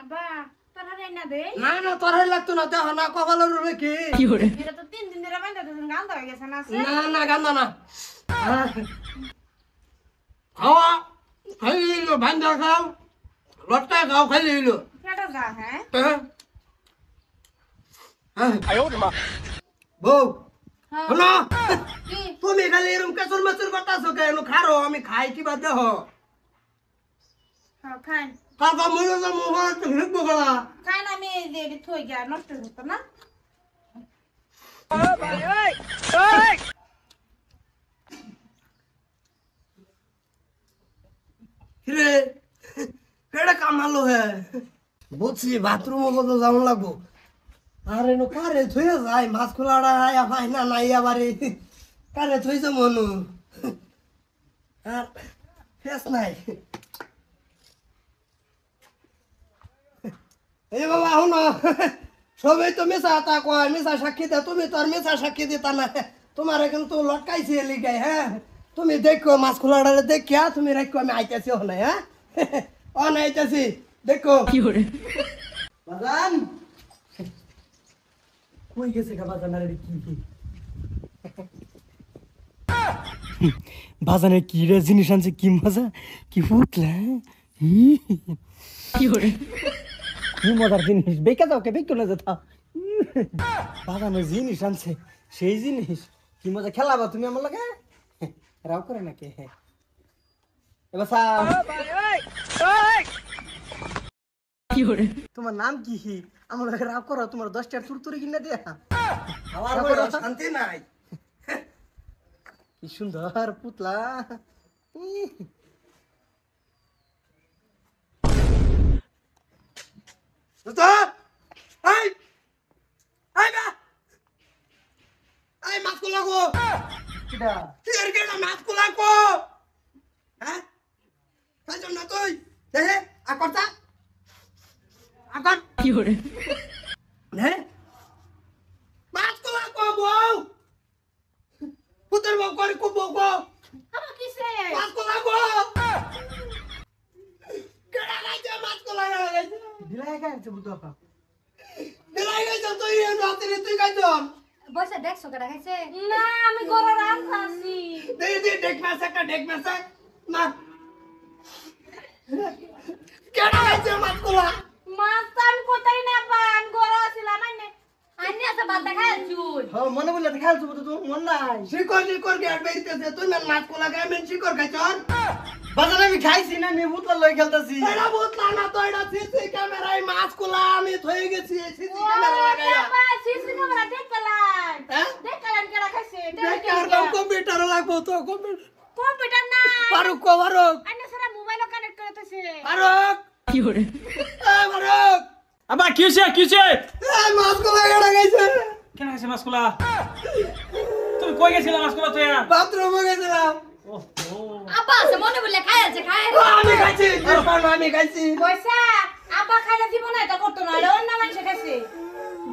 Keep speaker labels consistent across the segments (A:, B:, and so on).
A: আব্বা তোরা না দে
B: না না তোরাই লাগতো না দেখো না কপালের উপরে কি
A: এটা তো 3 দিন ধরে বাইন্দা দিন গাল হয়ে গেছে না আছে
B: না না গান্দা না খাওয়া খাই লিলো ভান্ডা খাও লটকা খাও খাই লিলো
A: কেডা যা হ্যাঁ
B: বউ
A: হ্যাঁ
B: না
A: কি
B: তুমি খালি এরকম কেসর মেসর করতাছো কেন খারো আমি খাই কি বাদ দেহ
A: হ্যাঁ খান
B: কাকা মনে তো মোবাইল তো হিকবো গলা
A: খান আমি এই যে এটা থই গিয়া নষ্ট হতো না
B: কিরে কেডা কামালো হে বুঝছি বাথরুমে কত যাওয়া লাগবো আরে নো কারে থইয়া যায় মাছ খোলাড়া আয়া ভাই না নাই আবারে কারে থইছে মনু আর ফেস নাই এই বাবা শুনো সবাই তো মিশা তা কয় মিশা সাক্ষী দে তুমি তো আর মিশা সাক্ষী দিতা না তোমার কিন্তু লটকাইছে লিগাই হ্যাঁ তুমি দেখো মাছ খোলাড়ারে দেখিয়া তুমি রাখো আমি আইতাছি হনে হ্যাঁ অন আইতাছি দেখো কি করে বাজান কই গেছে কা বাজান আরে কি বাজানে কি রে জিনিস আনছে কি মজা কি ফুটলা কি করে কি মজার জিনিস বেকা যাও কে বেকো না যেতা বাজানে জিনিস আনছে সেই জিনিস কি মজা খেলাবা তুমি আমার লাগে রাও করে নাকি এবার কি করে তোমার নাম কি আমার লাগে রাও করো তোমার 10 টাকা তুরতুরি কিনে দিয়া আমার বড় শান্তি নাই কি সুন্দর পুতলা তো এই এই বা এই মাছ কোলা গো কিডা তুই কেডা মাছ কোলা গো হ্যাঁ কাজ না তুই দেখে আকরতা আকর কি করে হ্যাঁ মাছ কোলা গো বউ পুতর বউ করে কো বউ গো
A: আমার কিসে
B: মাছ কোলা গো কেডা গাইছে মাছ কোলা গাইছে দিলাই গাইছে বুতকা দিলাই গাইছে তুই এই রাতে তুই গাইছ
A: বসে দেখছো কেডা খাইছে না আমি গরুর আম খাচ্ছি
B: দে দেখ মাছ একটা দেখ মাছ না কেডা গাইছে মাছ কোলা
A: মাছ তো আমি কোথায় না পান গরু ছিলাম আইনে আছে বাদ দেখাই চুল
B: হ্যাঁ মনে বললে দেখালছ তো মন নাই শিকর কে আটবাইতেছে তুই না মাছ কোলা গায় মেন শিকর খাইছ বাজারে আমি খাইছি না আমি বুতলা লই খেলতাছি এটা বুতলা না তো এটা সিসি ক্যামেরায় মাছ কোলা আমি থই গেছি সিসি ক্যামেরা লাগাইয়া
A: সিসি ক্যামেরা দেখলাম
B: হ্যাঁ
A: দেখলাম কেডা খাইছে
B: দেখার কম্পিউটার লাগবো তো
A: কম্পিউটার না
B: ফারুক
A: আইনে সারা মোবাইল কানেক্ট করতেছে
B: ফারুক কি করে ফারুক
C: আবা কি হইছে
B: এই মাছ কোলা গড়া গেছে
C: কেন আছে মাছকুলা তুমি কই গেছিলা মাছকুলা তুই
B: বাথরুমে গেছিলাম
C: ওহো
A: আব্বা সে মনে বলে খাইছে
B: আমি খাইছি আমি খাইছি
A: পয়সা আব্বা খাইলে জীবনে এটা করতো না অন্য মানুষ খাইছে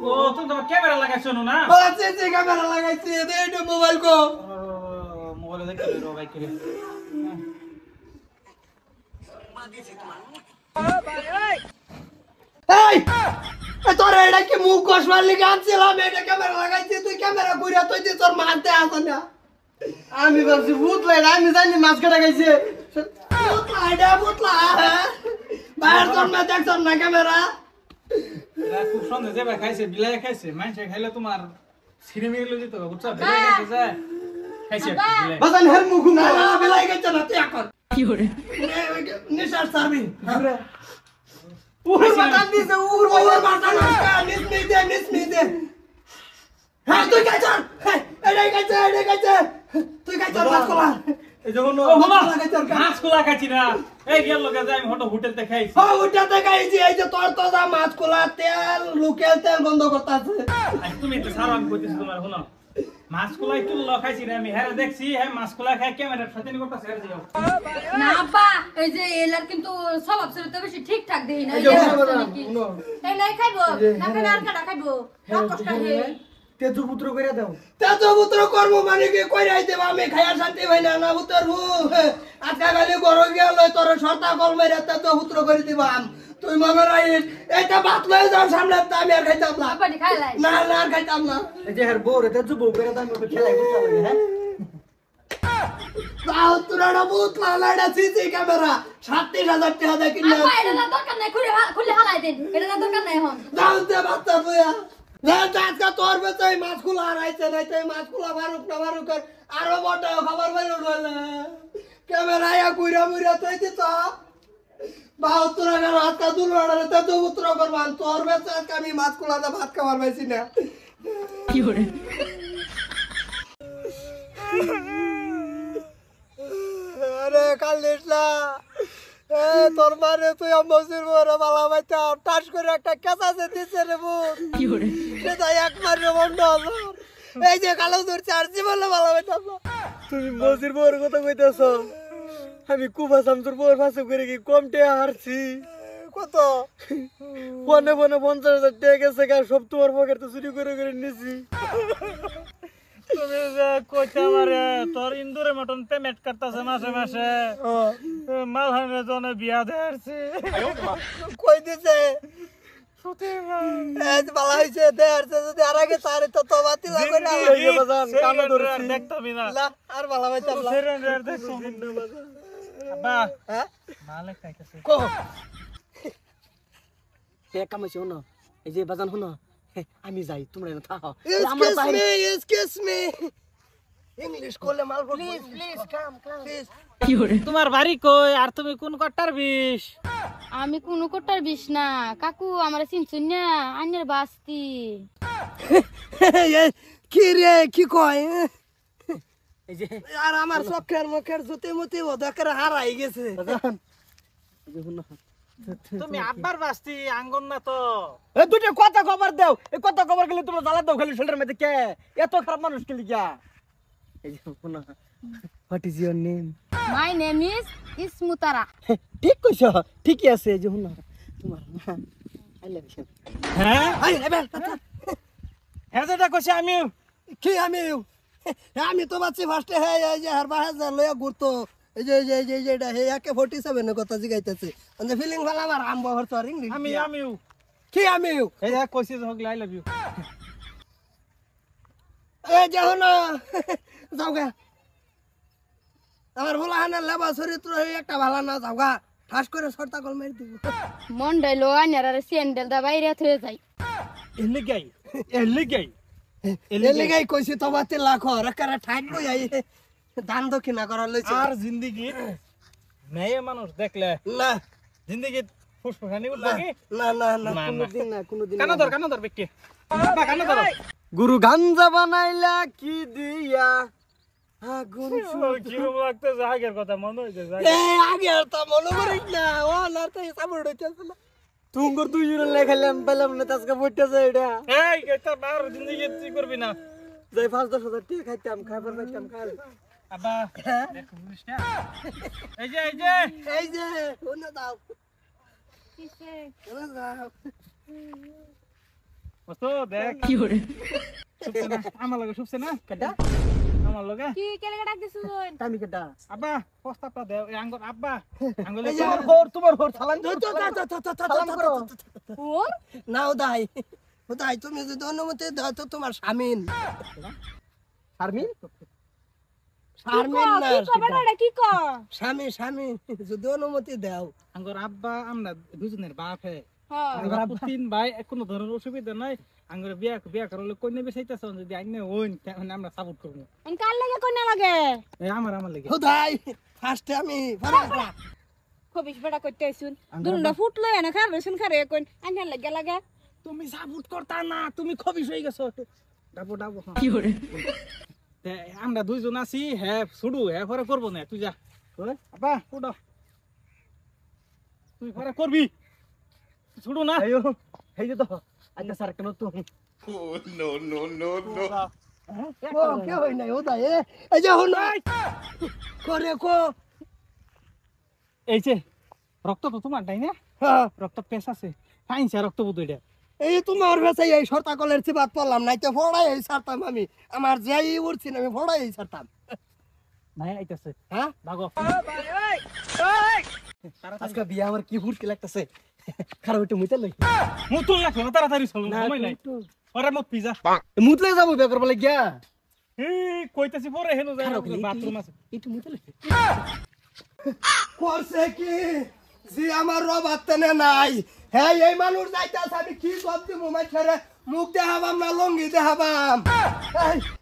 C: ও তুমি তো ক্যামেরা লাগাইছো না
B: সিসি ক্যামেরা লাগাইছি দে এটা মোবাইল কো
C: মোবাইল দেখতে রো ভাই করে
B: এই তোর এটা কি মুখ কষবার লিগে আনছিলাম এটা ক্যামেরা লাগাইছি তুই ক্যামেরা ঘুরিয়া তুই যে তোর মারতে আসো না আমি ভাবছি ভূতলাই আমি জানি মাছ কাটা গাইছে ভূতলা বাইরে তোর না দেখছ না ক্যামেরা
C: খুব সুন্দর যে ভাই খাইছে বিলাই খাইছে মাইনছে খাইলে তোমার সিনেমা গেল যেত বুঝছ বিলাই খাইছে যায় খাইছে বিলাই
B: বাজান হের মুখ না বেলাই গেছে না তুই এখন কি করে নিশার সার্ভিং উহুর বাটান দিছে উহুর বাটান নিস দে হ্যাঁ তুই কাজ কর এটাই কাজ তুই কাজ কর মাছ কোলা এই যখন
C: মাছকুলা খাইছি না এই গেল লোকে যাই আমি হোটেলতে খাইছি
B: হ্যাঁ ওটাতে খাইছি এই যে তোর তোজা মাছ কোলা তেল লোকাল তেল বন্ধ করতেছে
C: তুমি তো সারা আমি কইতেছি তোমার শুনো মাছকুলা একটু খাইছি না আমি হ্যাঁ দেখছি হ্যাঁ মাছকুলা খাই ক্যামেরার সাথে নি করতেছে আর যাও
D: না আপা এই যে এলার কিন্তু স্বভাব চরিত্র বেশি ঠিকঠাক দেই না
A: এই নাই খাইবো না খাইলে আর কাটা খাইবো কষ্ট হে
B: তেজপুত্র করে দাও তেজপুত্র করব মানে কি কইরাই দেব আমি খায়া শান্তি ভাই না পুত্র আজকা গালি গরো গেল তোর সরতা কল মেরে তেজপুত্র করে দিবাম তুই মনে রাখিস এটা ভাত লয়ে যাও সামনে আমি আর খাইতাম না
D: আব্বা নি খাইলাই
B: না না আর খাইতাম না
E: এই যে হের বউ রে যুব করে দাম খেলাই করতে লাগে হ্যাঁ
B: তাও তোরা বহুত লালাড়া সিসি ক্যামেরা 37,000 টাকা দিয়ে কিনলে
D: আব্বা এটা না দরকার নাই খুলে হালাই দেন এটা না দরকার নাই এখন
B: দাও দে বাচ্চা তুইয়া আজকে তোর বেচে মাছ খোলা হারাইছে নাই তাই মাছ খোলা বারুক না বারুক আরো বড় খবর পাইল না ক্যামেরা ইয়া কুইরা মুইরা তুই দিত বাউ তোরা গেল আজকে দুলড়ারে তে তো উত্তর করবান তোর বেচে আজকে আমি মাছ খোলা দা ভাত খাবার পাইছি না
E: কি করে
B: আরে কালিসলা এ তোর মানে তুই মসজিদ বড় বালা বাইতা টাস করে একটা কেসাছে দিছে রে বুক
E: কি করে
B: সেটা একবার রে বন্ধ হলো এই যে কালো দূর চার জীবনে বালা বাইতা
E: তুমি মজির বউর কথা কইতাছ আমি কুবা শামসুর বউর পাশে করে কি কম টাকা হারছি
B: কত
E: বনে বনে 50,000 টাকা গেছে গা সব তোমার পকেট তো চুরি করে নিছি
C: তুমি যে কইতে পারে তোর ইন্দুরে মতন পেমেন্ট করতেছে মাসে মাসে মালহানের জন্য বিয়া দেয়ারছে
B: কই দিছে এই বালা হইছে দে আর যদি আর আগে তারে তো তো বাতি লাগবে না
C: কানে ধরছি দেখতামই না
B: লা আর বালা বাইতা
C: সেরেন্ডার দেখছো আব্বা
B: হ্যাঁ
C: মালিক খাইতেছে
B: কো
E: তে কাম হইছে না এই যে বাজান হনো আমি যাই তোমরা না থাকো
B: excuse me ইংলিশ কোলে মাল প্লিজ কাম প্লিজ
E: কি করে
C: তোমার বাড়ি কই আর তুমি কোন কট্টার বিষ
A: আমি কোনো কোটার বিষ না কাকু আমার চিনছুন না আন্যের বাস্তি
B: কি রে কি কয়
E: এই যে
B: আর আমার চোখের মুখের জুতি মুতি ওদের হারাই গেছে
E: বাজান এই যে হনো
C: তুমি আব্বার বাস্তি আঙ্গন না তো
E: এ দুটো কথা খবর দাও এই কথা খবর গেলে তোমরা জ্বালা দাও খালি শোল্ডার মধ্যে কে এত খারাপ মানুষ কে লিখা এই যে হনো what is your name
A: my name is ইসমুতারা
E: ঠিক কইছো ঠিকই আছে এই যে হনো তোমার আই লাভ ইউ
C: হ্যাঁ
B: আই এবে
C: হ্যাঁ যেটা কইছি আমি
B: কি আমি তো বাচ্চি ফার্স্টে হে এই যে হার বাহার যা লয়া ঘুরতো এই যে এটা হে একে 47 এর কথা জিগাইতেছে মানে ফিলিং ভালো আমার আম বহর তো ইংলিশ
C: আমিও
B: কি আমিও
C: এই যে কইছি যে হগলে আই লাভ ইউ
B: এই যে হলো যাওগা আমার বলা হানা লেবা চরিত্র একটা ভালো না যাওগা ঠাস করে সরতা কল মেরে দিব
A: মন ডাইলো আন্যার আর স্যান্ডেল দা বাইরে থয়ে যাই
C: এলি গাই
B: এলে গাই কইছি তো বাতে লাখ রাকারা ঠাক কই আই দান দক্ষিণা করার লইছে
C: আর জিন্দেগি মেয়ে মানুষ দেখলে
B: না
C: জিন্দেগি ফুসফুসানি উঠবে কি
B: না না না
C: না, না।
E: কোনদিন না কোনদিন
C: কানা ধর ব্যক্তি বাবা কানা ধর
E: গুরু গাঞ্জা বানাইলা কি দিয়া আগুন
C: কিরম লাগতেছে আগের কথা মনে হইছে
B: এ আগে আর তা মনে করিস না ও না তো সাবড় হইতেছে না
E: তুঙ্গর দুই জুড়ে লেখাইলাম পেলাম না তাজকা পড়তেছে এটা
C: এই এটা বার জিন্দেগি তুই করবি না
E: যাই 5-10 হাজার টাকা খাইতাম খাবার পাইতাম খাই
C: আব্বা দেখো বুঝিস না এই যে
B: ওনা দাও ওনা দাও
C: বসো দেখ
E: কি করে
C: শুনছে না আমার লগে শুনছে না
E: কেডা
C: আমার লগে
A: কি কেলে ডাক দিছুন
E: টামি কেডা
C: আব্বা প্রস্তাবটা দেও এই আঙ্গুর আব্বা আঙ্গুলে
B: এই যে
E: তোমার ঘর সালাম সালাম করো
A: ওর
B: নাও দাই ও দাই তুমি যদি অনুমতি দাও তো তোমার স্বামীন
E: শারমিন
B: শারমিন না
A: কি কবে না কি ক
B: স্বামী যদি অনুমতি দাও
C: আঙ্গুর আব্বা আমরা দুজনের বাপ হে
A: হ্যাঁ
C: আঙ্গুর আব্বা তিন ভাই কোনো ধরনের অসুবিধা নাই আঙ্গুর বিয়া করলে কই নেবে চাইতাছ যদি আইনে ওইন তাহলে আমরা সাপোর্ট করব
A: আন কাল লাগে কোন লাগে
C: এই আমার লাগে
B: ও দাই ফার্স্টে আমি ফরাসলা
A: খবিস বেড়া করতে আইছুন দুনটা ফুটলো এনে খাবে শুন খারে কোন আন্যার লাগে লাগে
C: তুমি সাপোর্ট করতা না তুমি খবিস হয়ে গেছো ডাবো
E: কি করে
C: আমরা দুইজন আছি হ্যাঁ ছুডু হ্যাঁ পরে করবো না তুই যা আব্বা উঠ তুই পরে করবি ছুডু না
E: আয়ো এই যে তো আচ্ছা স্যার কেন তো
B: ও কে হই নাই ও দাই এই যে হন করে কো
C: এই যে রক্ত তো তোমার তাই না
B: হ্যাঁ
C: রক্ত পেশ আছে ফাইনছে রক্ত বুধ এটা
B: এই তোমার ভেসে এই সরতা কলের চিবাত পড়লাম নাই তো ফড়াই এই ছাড়তাম আমি আমার যাই উড়ছি না আমি ফড়াই এই ছাড়তাম
C: ভাই আইতাছে
B: হ্যাঁ
C: ভাগো
E: আজকে বিয়া আমার কি হুড়কি লাগতেছে খারাপ একটু মুতে লই
C: মুতুল না কেন তাড়াতাড়ি চল সময় নাই ওরে মত পিজা
E: মুতলে যাবো বে করব লাগিয়া
C: কইতাছি পরে হেনো যায় বাথরুম আছে
E: একটু মুতে লই
B: করছে কি জি আমার রব আত্মনে নাই হ্যাঁ এই মানুষ যাইতাছে আমি কি জব দিব মাইছারে মুখ দেখাবাম না লঙ্গি দেখাবাম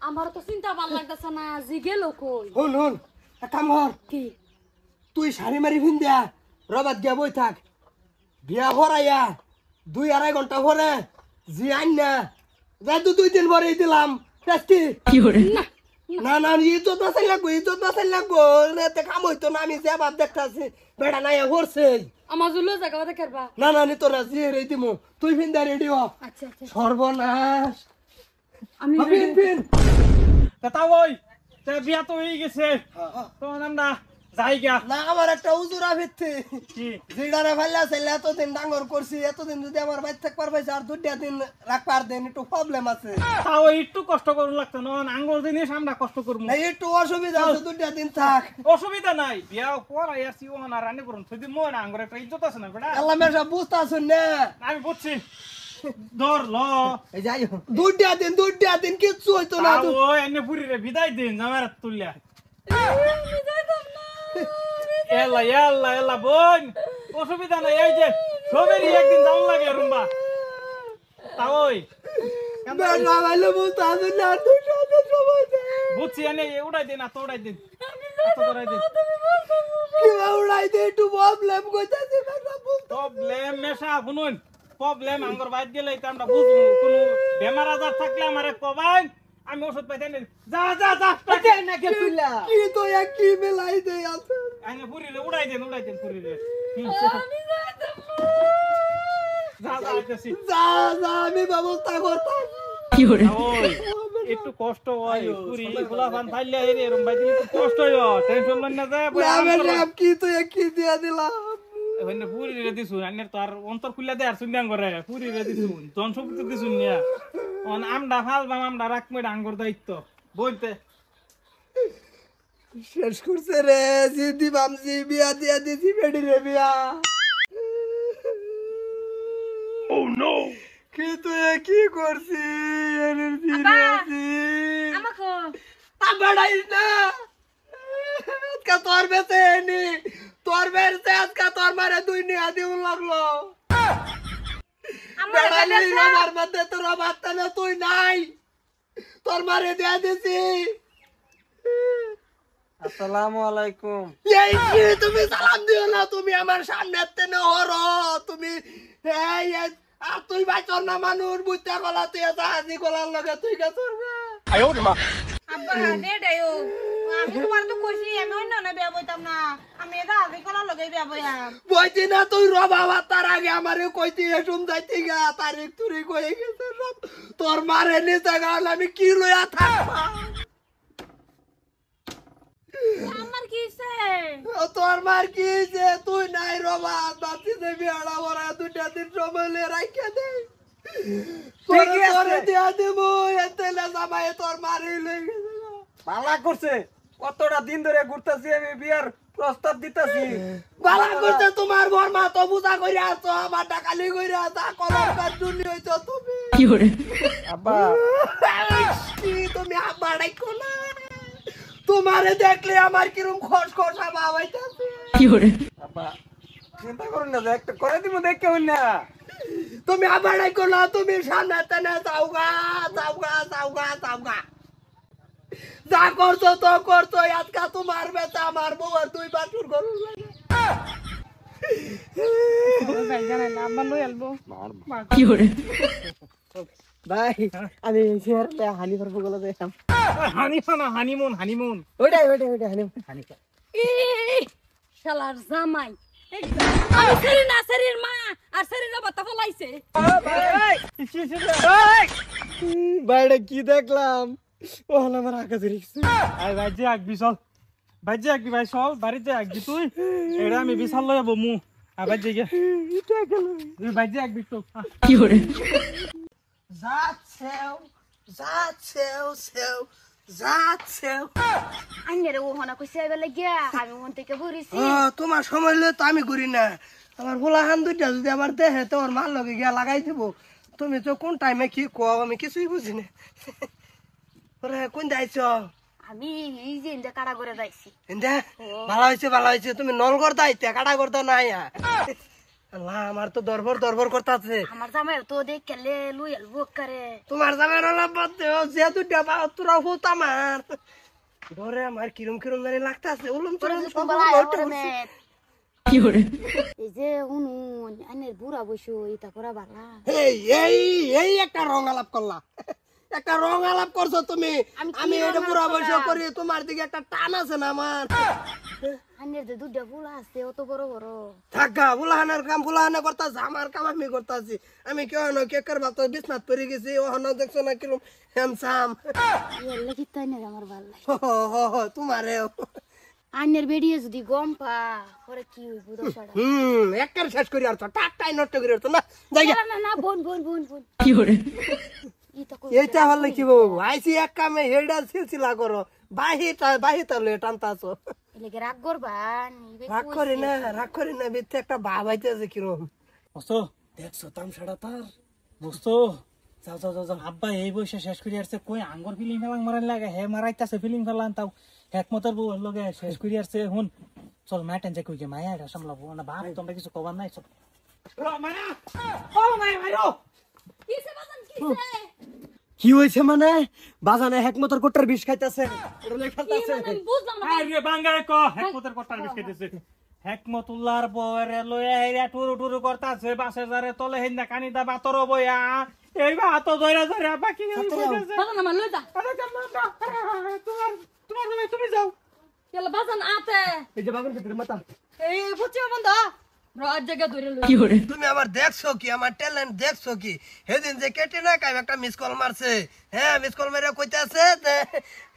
D: আমার তো চিন্তা ভাল লাগতেছে না জি গেল কই
B: হুন হুন এক কাম কর
D: কি
B: তুই শাড়ি মারি ভিন্দিয়া রবাত গিয়া বই থাক বিয়া হরাইয়া 2-2.5 ঘন্টা পরে জি আইন না যাই 2 দিন পরে দিলাম টেস্টি না না ইজ্জত বাঁচাই লাগবো এতে কাম হইতো না আমি যে বাপ দেখতাছি বেড়া নাই হরছে
D: আমার জুলো জায়গা দেখবা
B: না না নি তোরা জি রে দিমু তুই ভিন্দা রেডি হ
D: আচ্ছা আচ্ছা
B: সর্বনাশ
D: আমি
B: ভিন ভিন
C: তা ওই তে বিয়া তো হয়ে গেছে তো আমরা যাই গা
B: না আমার একটা উজুরা ভিত্তি
C: কি
B: জিডারে ফাইলা চাইলে এতদিন ডাঙর করছি এতদিন যদি আমার বাইর থাকবার পাইছে আর 2 দিন রাখবার দেন একটু প্রবলেম আছে
C: তাও একটু কষ্ট করুন লাগতো না আঙ্গুর জিনিস আমরা কষ্ট করবো
B: না একটু অসুবিধা আছে 2 দিন থাক
C: অসুবিধা নাই বিয়া পড়াই আসছি ও না রান্না করুন যদি মনে আঙ্গুর একটা ইজ্জত আছে না বেটা
B: আল্লাহ মেশা বুঝতাছুন না
C: আমি বুঝছি ধর ল
B: এই যাই 2 দিন কিচ্ছু হইতো না
C: তাও ওই এনে পুরি রে বিদায় দিন জামার তুলিয়া এলা এলা এলা বোন অসুবিধা নাই এই যে সবেরই একদিন যাওয়া লাগে রুম্বা তাও ওই
B: বেটা ভালো বুঝতাছুন না 2 দিন সময় দে
C: বুঝছি এনে উড়াই দিন এত উড়াই দিন এত উড়াই দিন
B: কি উড়াই দে একটু প্রবলেম কইতাছি বেটা বুঝ
C: প্রবলেম মেশা শুনুন প্রবলেম আঙ্গুর বাইত গেলে এটা আমরা বুঝবো কোনো বেমার আজার থাকলে আমারে কবাই আমি ওষুধ পাইতে নেই যা যা যা
E: এটা না কে তুইলা
B: কি তো এক কি মেলাই দে আছে
C: আইনে পুরি রে উড়াই দেন পুরি রে যা যা আইতেছি
B: যা যা আমি ব্যবস্থা করতাম
C: ওই একটু কষ্ট হয় পুরি গোলা পান ফাইলে এরম বাইতে একটু কষ্ট হয় টেনশন লন না যায়
B: আমি কি তো এক কি দিয়া দিলাম
C: এখানে পুরি রে দিছু আইনের তো আর অন্তর খুলে দে আর সুন্দাং করে পুরি রে দিছু জন শক্তি দিছু নিয়া অন আমডা ফালবাম আমডা রাখমে ডাঙ্গর দায়িত্ব বলতে
B: শেষ করছে রে জিদি বামজি বিয়া দিয়া দিছি বেডি রে বিয়া ও নো কি তো কি করছি এনার্জি রেছি
A: আমাকে
B: আবাড়াইস না আজকা তোর বেতে নি তোর বেরতে আজকা তোর মারে 2 নিয়া দিউ লাগলো বেড়ালি আমার মধ্যে তোর বাচ্চা না তুই নাই তোর মারে দিয়া দিছি
E: আসসালামু আলাইকুম
B: এই কি তুমি সালাম দিও না তুমি আমার সামনে তেনে হরো তুমি এই আর তুই বাইচর না মানুষ বুঝতে গলা তুই হাজি গলার লগে তুই কে চলবে
A: আব্বা দে দেও আমি তোমার তো কইছি আমি অন্য না বিয়া বইতাম না আমি এটা আগে কলা লগে বিয়া বইয়াম
B: বইতি না তুই রবা তার আগে আমারে কইতি এসুম যাইতি গা তারিখ তুই কই গেছে সব তোর মারে নিতে গাল আমি কি লইয়া থাকবা
A: আমার কিছে
B: তোর মার কি যে তুই নাই রবা বাতি দে বিয়াড়া ওরা 2 দিন সময় লে রাইখা দে
E: ঠিকই আছে।
B: তোরে দিয়া দেবো এতে না জামাই তোর মারে লই গেছে
E: ভালো করছে কতটা দিন ধরে ঘুরতাছি আমি বিয়ার প্রস্তাব দিতাছি
B: বালা করতে তোমার বর্মা তো বুঝা কইরা আছো আমার টাকালি কইরা তা কলঙ্কার দুনি হইছো তুমি
E: আব্বা
B: কি তুমি আব্বা ডাইকো না তোমারে দেখলে আমার কিরম খসখসা ভাব হইতাছে
E: আব্বা চিন্তা করুন না যে একটা করে দিব দেখে হই না
B: তুমি আব্বা ডাইকো না তুমি সামনে তেনে যাওগা যা করছো তো করছো আজকা তোমার বেটা আমার বউ আর 2 বাছুর গরু লাগে
A: ভাই জানা না আব্বা লই আলবো
E: ভাই আমি শেয়ারলে হানি করব গলা দেখাম
C: হানিমুন
E: ওইটাই হানি
D: শালার জামাই আমি শরীর না শরীর মা আর শরীর বাতা ফলাইছে
E: বাইরে কি দেখলাম ও হলো আমার আকাশে রিক্স
C: আই বাইজে আগবি চল বাইজে আগবি ভাই চল বাড়িতে আগবি তুই এটা আমি বিশাল লই যাবো মু আর বাইজে গে
E: এটা গেল
C: তুই বাইজে আগবি তো
B: যাচ্ছেও যাচ্ছে
D: আইনের ও হনা কইছে এবেলে গিয়া আমি মন থেকে ঘুরিছি
B: তোমার সময় হলে তো আমি ঘুরি না আমার ভোলা হান দুইটা যদি আবার দেহে তো ওর মাল লগে গিয়া লাগাই দিব তুমি তো কোন টাইমে কি কও আমি কিছুই বুঝি না ওরে কোন যাইছ
D: আমি এই যে ইন্দা কাড়া করে যাইছি
B: এন্দা ভালো হয়েছে তুমি নলগড় দাইতে কাটা করতে নাই আল্লাহ আমার তো দরবর করতেছে
D: আমার জামাই তো দেখ কেলে লুই আলবো করে
B: তোমার জামাই রলাপ বাদ দেও যে দুইটা বা তোরা হতো আমার ধরে আমার কিরম জানি লাগতাছে উলুম চলুম সব
D: এই যে হুনুন আইনের বুড়া বসু এটা করা বালা
B: এই একটা রং আলাপ করলা একটা রং আলাপ করছো তুমি আমি এটা পুরো বয়স করি তোমার দিকে একটা টান আছে না আমার
D: আইনের যে দুধটা বুড়া আছে অত বড় বড়
B: থাকা বুলাহানের কাম বুলাহানে করতাছে আমার কাম আমি করতাছি আমি কেউ না কেকের ভাত বিছনাত পড়ে গেছি ওখানে দেখছো না কিরম হ্যান্ডসাম
D: এর লাগি তাই না আমার ভাল লাগে
B: তোমারে
D: আইনের বেরিয়ে যদি গম পা পরে কি হইব দশাটা
B: একের শেষ করি আর তো টাকটাই নষ্ট করে আর তো না জায়গা
D: না বোন কি করে ইটা কই
B: এইটা হলে কি বউ আইসি এক কামে হেডা সিলসিলা করো বাহিটা লয়ে টানতাছো
D: এলাকে রাগ করবান
B: রাগ করি না বিতে একটা ভাব আইতেছে কিরম
C: বুঝছো
B: দেখছো তামসাটা তার
C: বুঝছো
B: যাও
C: আব্বা এই বয়সে শেষ করে আসছে কই আঙ্গুর ফিলিং ফেলাং মারান লাগে হে মারাইতাছে ফিলিং ফেলান তাও একমতের বউ লগে শেষ করে আসছে হুন চল মাটেন যে কই যে মায়া এটা সামলাবো না বাপ তোমরা কিছু কবার নাই চল
B: মায়া মাইরো
D: কিসে বাজান কিসে
E: কি হয়েছে মানে বাজানে হেকমতর কোটার বিষ খাইতেছে
D: বুঝলাম না
C: আরে বাঙ্গায় ক হেকমতের কটার বিস্কিট দিছে হেকমতুল্লাহর বউরে লয়ে হেরা টুরু করতাছে বাসে যারে তলে হেন্দা কানিদা বাতর বইয়া এই বাত ধরে বাকি কইতেছে
D: বাজান আমার লই যা
C: আরে কেমন না তোমার তুমি যাও
D: এলা বাজান আতে
E: এই যে বাগুন ভিতরে মাথা
D: এই ফুচিও বন্ধ রাত জায়গা ধরে লই
B: তুমি আমার দেখছো কি আমার ট্যালেন্ট দেখছো কি সেদিন যে কেটে না কাই একটা মিস কল মারছে হ্যাঁ মিস কল মেরে কইতাছে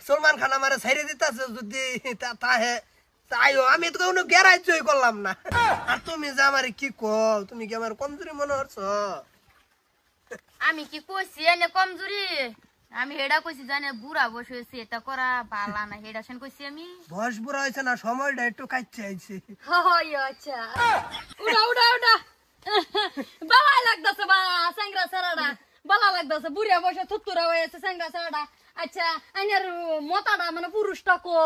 B: সলমান খান আমারে ছাইরে দিতাছে যদি তাহে তাইও আমি তো কোনো গ্যারাইজই করলাম না আর তুমি যে আমারে কি কও তুমি কি আমার কমজোরি মনে হচ্ছে
D: আমি কি কইছি এনে কমজোরি আমি হেডা কইছি জানে বুড়া বসেছি এটা করা বালা না হেডা সেন কইছি আমি
B: বয়স বুড়া হয়েছে না সময়টা একটু কাটছে আইছে
D: হয় আচ্ছা উড়া বালা লাগতাছে বা সাংরা সারাডা বালা লাগতাছে বুড়া বসে থুতুরা হয়েছে সাংরা সারাডা আচ্ছা আইনার মতাডা মানে পুরুষটা কো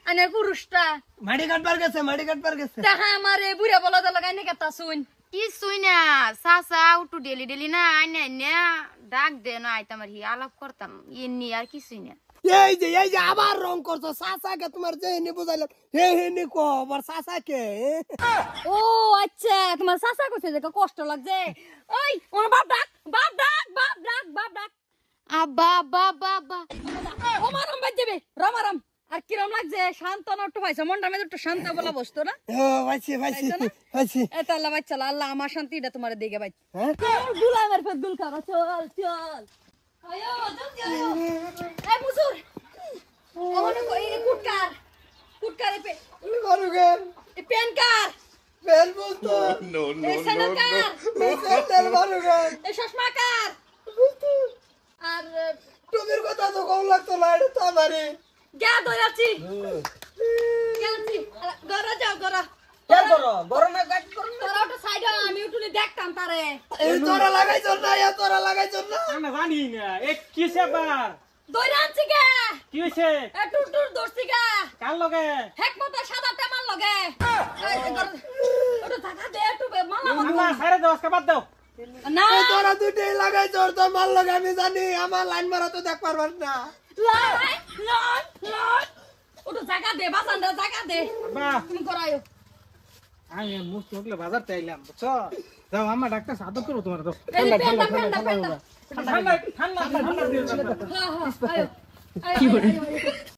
D: আইনার পুরুষটা
B: মাটি কাটবার গেছে
D: তাহা আমারে বুড়া বলা দা লাগাই না কেতা শুন কি শুই না সাসা উটু ডেলি না আইনা ডাক দে না আইতা আমার হি আলাপ করতাম ইন্নি আর কিছুই না
B: এই যে আবার রং করছো সাসাকে তোমার যে নি বুঝাইলাম হে নি কো আবার সাসাকে
D: ও আচ্ছা তোমার সাসা কইছে যে কষ্ট লাগছে ওই ওর বাপ ডাক আব্বা ও মারম বাজ যাবে রামারাম আর কিরম লাগছে শান্ত না একটু পাইছো মনটা মে একটু শান্ত বলা বসতো না
B: ও ভাইছি
D: এত আল্লাহ বাচ্চা আল্লাহ আমার শান্তিটা তোমার দিকে বাই
B: হ্যাঁ
D: গুলা আমার ফেদ গুল খাবা চল আয়ো জলদি আয়ো এই মুসুর ওনে কই কুটকার পে
B: করুগে
D: এ পেন কার
B: বেল বলতো
D: এই সেন্ডেল কার
B: তেল করুগে
D: এই চশমা কার আর
B: তুমি কথা তো কম লাগতো না এটা তো আমারে
D: গা দয়াছি গরা যাও গরা
E: কে করো গরমে গাট করো
D: তোরা ওটা সাইড আমি উঠুনি দেখতাম তারে
B: এই তোরা লাগাইছ না
C: আমরা জানি না এক কিসে বার
D: দইরা আনছি গে
C: কি হইছে
D: এ টুর দর্শি গে
C: কার লগে
D: হেকমত সাদা টেমার লগে ওটা থাকা দে একটু মালা
C: আল্লাহ ছাইরে দাও আজকে বাদ দাও
D: না
B: এই তোরা দুটেই লাগাইছ তো মাল লাগে আমি জানি আমার লাইন মারা তো দেখ পারবার না
D: লাই ওটা জায়গা দে বাসানটা জায়গা দে
C: বাবা
D: তুমি করায়ো
C: আমি মুখ টুকলে বাজার চাইলাম বুঝছো যাও আমার ডাক্তার সাদর করো তোমার দাও
D: এই পেন্ডা
C: ঠান্ডা দিয়ে দাও
D: হ্যাঁ আয়ো কি করে